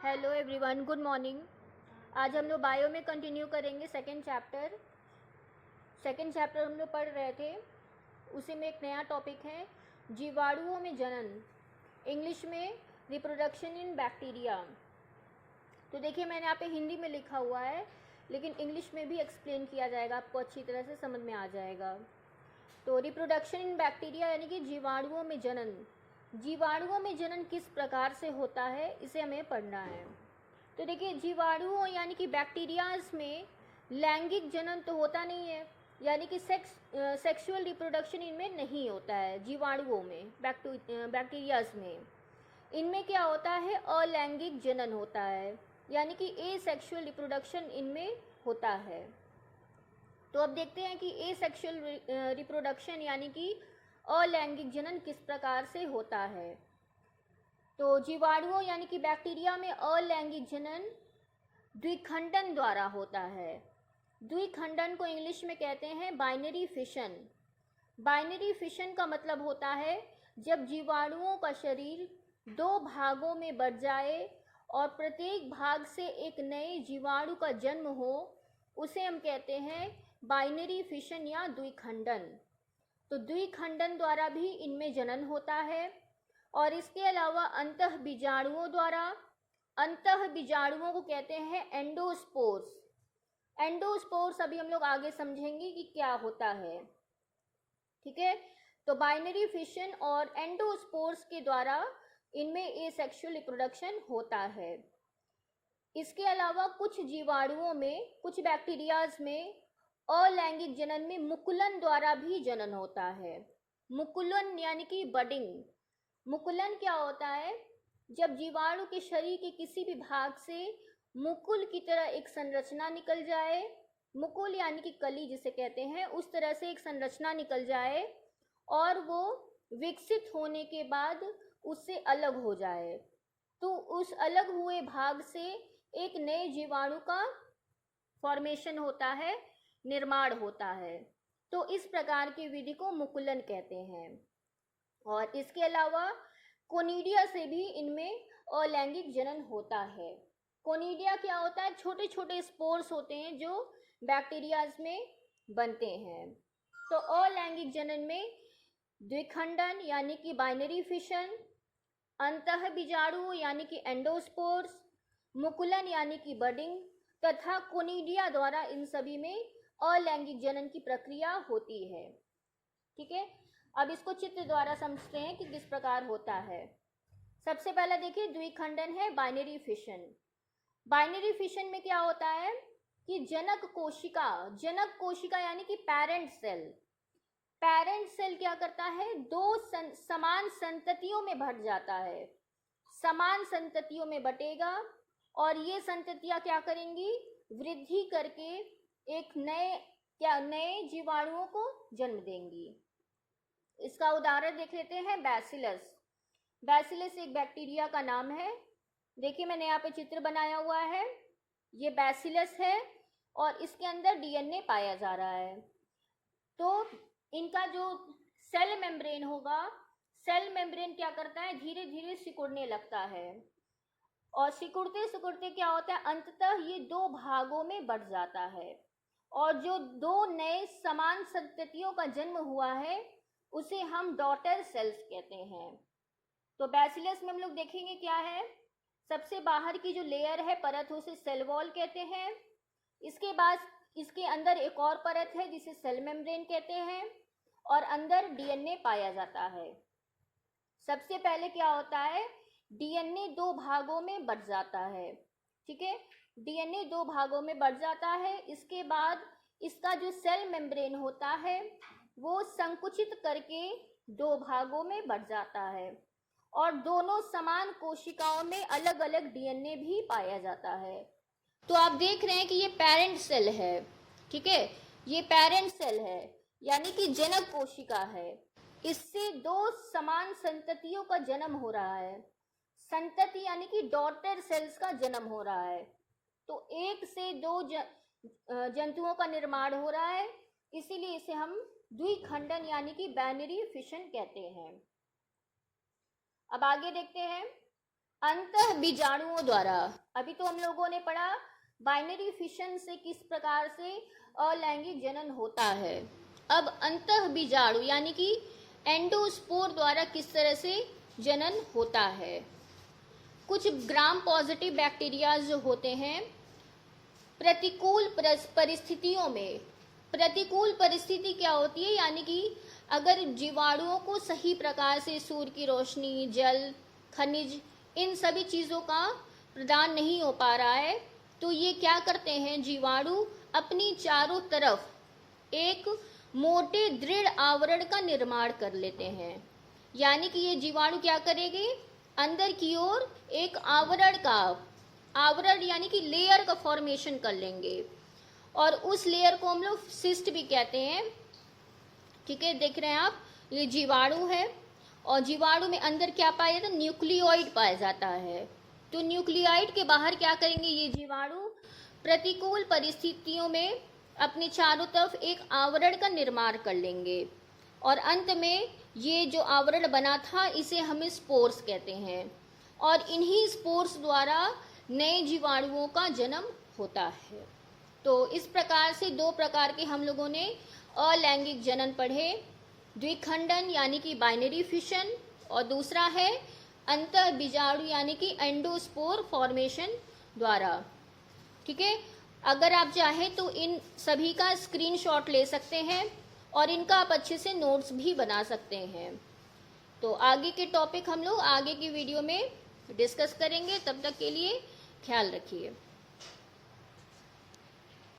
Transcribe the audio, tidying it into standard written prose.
Hello everyone, good morning. आज हम लोग बायो में कंटिन्यू करेंगे सेकंड चैप्टर हम लोग पढ़ रहे थे। उसी में एक नया टॉपिक है जीवाणुओं में जनन, इंग्लिश में रिप्रोडक्शन इन बैक्टीरिया। तो देखिए मैंने यहाँ पे हिंदी में लिखा हुआ है, लेकिन इंग्लिश में भी एक्सप्लेन किया जाएगा, आपको अच्छी तरह से समझ में आ जाएगा। तो रिप्रोडक्शन इन बैक्टीरिया यानी कि जीवाणुओं में जनन। जीवाणुओं में जनन किस प्रकार से होता है, इसे हमें पढ़ना है। तो देखिए जीवाणुओं यानी कि बैक्टीरियाज में लैंगिक जनन तो होता नहीं है, यानी कि सेक्सुअल रिप्रोडक्शन इनमें नहीं होता है। जीवाणुओं में बैक्टीरियाज में इनमें क्या होता है, अलैंगिक जनन होता है, यानी कि एसेक्सुअल रिप्रोडक्शन इनमें होता है। तो अब देखते हैं कि एसेक्सुअल रिप्रोडक्शन यानी कि अलैंगिक जनन किस प्रकार से होता है। तो जीवाणुओं यानी कि बैक्टीरिया में अलैंगिक जनन द्विखंडन द्वारा होता है। द्विखंडन को इंग्लिश में कहते हैं बाइनरी फिशन। बाइनरी फिशन का मतलब होता है जब जीवाणुओं का शरीर दो भागों में बट जाए और प्रत्येक भाग से एक नए जीवाणु का जन्म हो, उसे हम कहते हैं बाइनरी फिशन या द्विखंडन। तो द्विखंडन द्वारा भी इनमें जनन होता है। और इसके अलावा अंतः बीजाणुओं को कहते हैं एंडोस्पोर्स। एंडोस्पोर्स अभी हम लोग आगे समझेंगे कि क्या होता है, ठीक है। तो बाइनरी फिशन और एंडोस्पोर्स के द्वारा इनमें एसेक्सुअल रिप्रोडक्शन होता है। इसके अलावा कुछ जीवाणुओं में, कुछ बैक्टीरियाज में अलैंगिक जनन में मुकुलन द्वारा भी जनन होता है। मुकुलन यानी कि बडिंग। मुकुलन क्या होता है, जब जीवाणु के शरीर के किसी भी भाग से मुकुल की तरह एक संरचना निकल जाए, मुकुल यानी कि कली जिसे कहते हैं, उस तरह से एक संरचना निकल जाए और वो विकसित होने के बाद उससे अलग हो जाए, तो उस अलग हुए भाग से एक नए जीवाणु का फॉर्मेशन होता है, निर्माण होता है। तो इस प्रकार की विधि को मुकुलन कहते हैं। और इसके अलावा कोनिडिया से भी इनमें अलैंगिक जनन होता है। कोनिडिया क्या होता है, छोटे छोटे स्पोर्स होते हैं जो बैक्टीरियाज में बनते हैं। तो अलैंगिक जनन में द्विखंडन यानी कि बाइनरी फिशन, अंतः बीजाणु यानी कि एंडोस्पोर्स, मुकुलन यानी कि बडिंग तथा कोनिडिया द्वारा इन सभी में अलैंगिक जनन की प्रक्रिया होती है, ठीक है। अब इसको चित्र द्वारा समझते हैं कि किस प्रकार होता है। सबसे पहले देखिए द्विखंडन है बाइनरी फिशन। बाइनरी फिशन में क्या होता है कि जनक कोशिका यानी कि पेरेंट सेल क्या करता है, दो समान संततियों में बट जाता है। समान संततियों में बटेगा और ये संततियां क्या करेंगी, वृद्धि करके एक नए जीवाणुओं को जन्म देंगी। इसका उदाहरण देख लेते हैं, बैसिलस। बैसिलस एक बैक्टीरिया का नाम है। देखिए मैंने यहाँ पे चित्र बनाया हुआ है, ये बैसिलस है और इसके अंदर डीएनए पाया जा रहा है। तो इनका जो सेल मेम्ब्रेन होगा, सेल मेम्ब्रेन क्या करता है, धीरे धीरे सिकुड़ने लगता है और सिकुड़ते सिकुड़ते क्या होता है, अंततः ये दो भागों में बट जाता है और जो दो नए समान संततियों का जन्म हुआ है उसे हम डॉटर सेल्स कहते हैं। तो बैसिलस में हम लोग देखेंगे क्या है, सबसे बाहर की जो लेयर है परत उसे सेल वॉल कहते हैं। इसके बाद इसके अंदर एक और परत है जिसे सेल मेम्ब्रेन कहते हैं और अंदर डीएनए पाया जाता है। सबसे पहले क्या होता है, डीएनए दो भागों में बट जाता है, ठीक है। डीएनए दो भागों में बट जाता है। इसके बाद इसका जो सेल मेम्ब्रेन होता है वो संकुचित करके दो भागों में बट जाता है और दोनों समान कोशिकाओं में अलग अलग डीएनए भी पाया जाता है। तो आप देख रहे हैं कि ये पेरेंट सेल है, ठीक है, ये पेरेंट सेल है यानी कि जनक कोशिका है। इससे दो समान संततियों का जन्म हो रहा है। संतति यानी कि डॉटर सेल्स का जन्म हो रहा है। तो एक से दो जंतुओं का निर्माण हो रहा है, इसीलिए इसे हम द्विखंडन यानी कि बाइनरी फिशन कहते हैं। अब आगे देखते हैं, अंतः बीजाणुओं द्वारा। अभी तो हम लोगों ने पढ़ा बाइनरी फिशन से किस प्रकार से अलैंगिक जनन होता है। अब अंतः बीजाणु यानी कि एंडोस्पोर द्वारा किस तरह से जनन होता है। कुछ ग्राम पॉजिटिव बैक्टीरिया जो होते हैं प्रतिकूल परिस्थितियों में, प्रतिकूल परिस्थिति क्या होती है, यानी कि अगर जीवाणुओं को सही प्रकार से सूर्य की रोशनी, जल, खनिज, इन सभी चीज़ों का प्रदान नहीं हो पा रहा है, तो ये क्या करते हैं, जीवाणु अपनी चारों तरफ एक मोटे दृढ़ आवरण का निर्माण कर लेते हैं। यानी कि ये जीवाणु क्या करेंगे, अंदर की ओर एक आवरण यानी कि लेयर का फॉर्मेशन कर लेंगे, और उस लेयर को हम लोग सिस्ट भी कहते हैं। ठीक है, देख रहे हैं आप, ये जीवाणु है और जीवाणु में अंदर क्या पाया जाता है, न्यूक्लियोइड पाया जाता है। तो न्यूक्लियोइड के बाहर क्या करेंगे ये जीवाणु, प्रतिकूल परिस्थितियों में अपने चारों तरफ एक आवरण का निर्माण कर लेंगे, और अंत में ये जो आवरण बना था इसे हम स्पोर्स कहते हैं, और इन्हीं स्पोर्स द्वारा नए जीवाणुओं का जन्म होता है। तो इस प्रकार से दो प्रकार के हम लोगों ने अलैंगिक जनन पढ़े, द्विखंडन यानी कि बाइनरी फिशन, और दूसरा है अंतः बीजाणु यानी कि एंडोस्पोर फॉर्मेशन द्वारा। ठीक है, अगर आप चाहें तो इन सभी का स्क्रीनशॉट ले सकते हैं और इनका आप अच्छे से नोट्स भी बना सकते हैं। तो आगे के टॉपिक हम लोग आगे की वीडियो में डिस्कस करेंगे, तब तक के लिए ख्याल रखिए।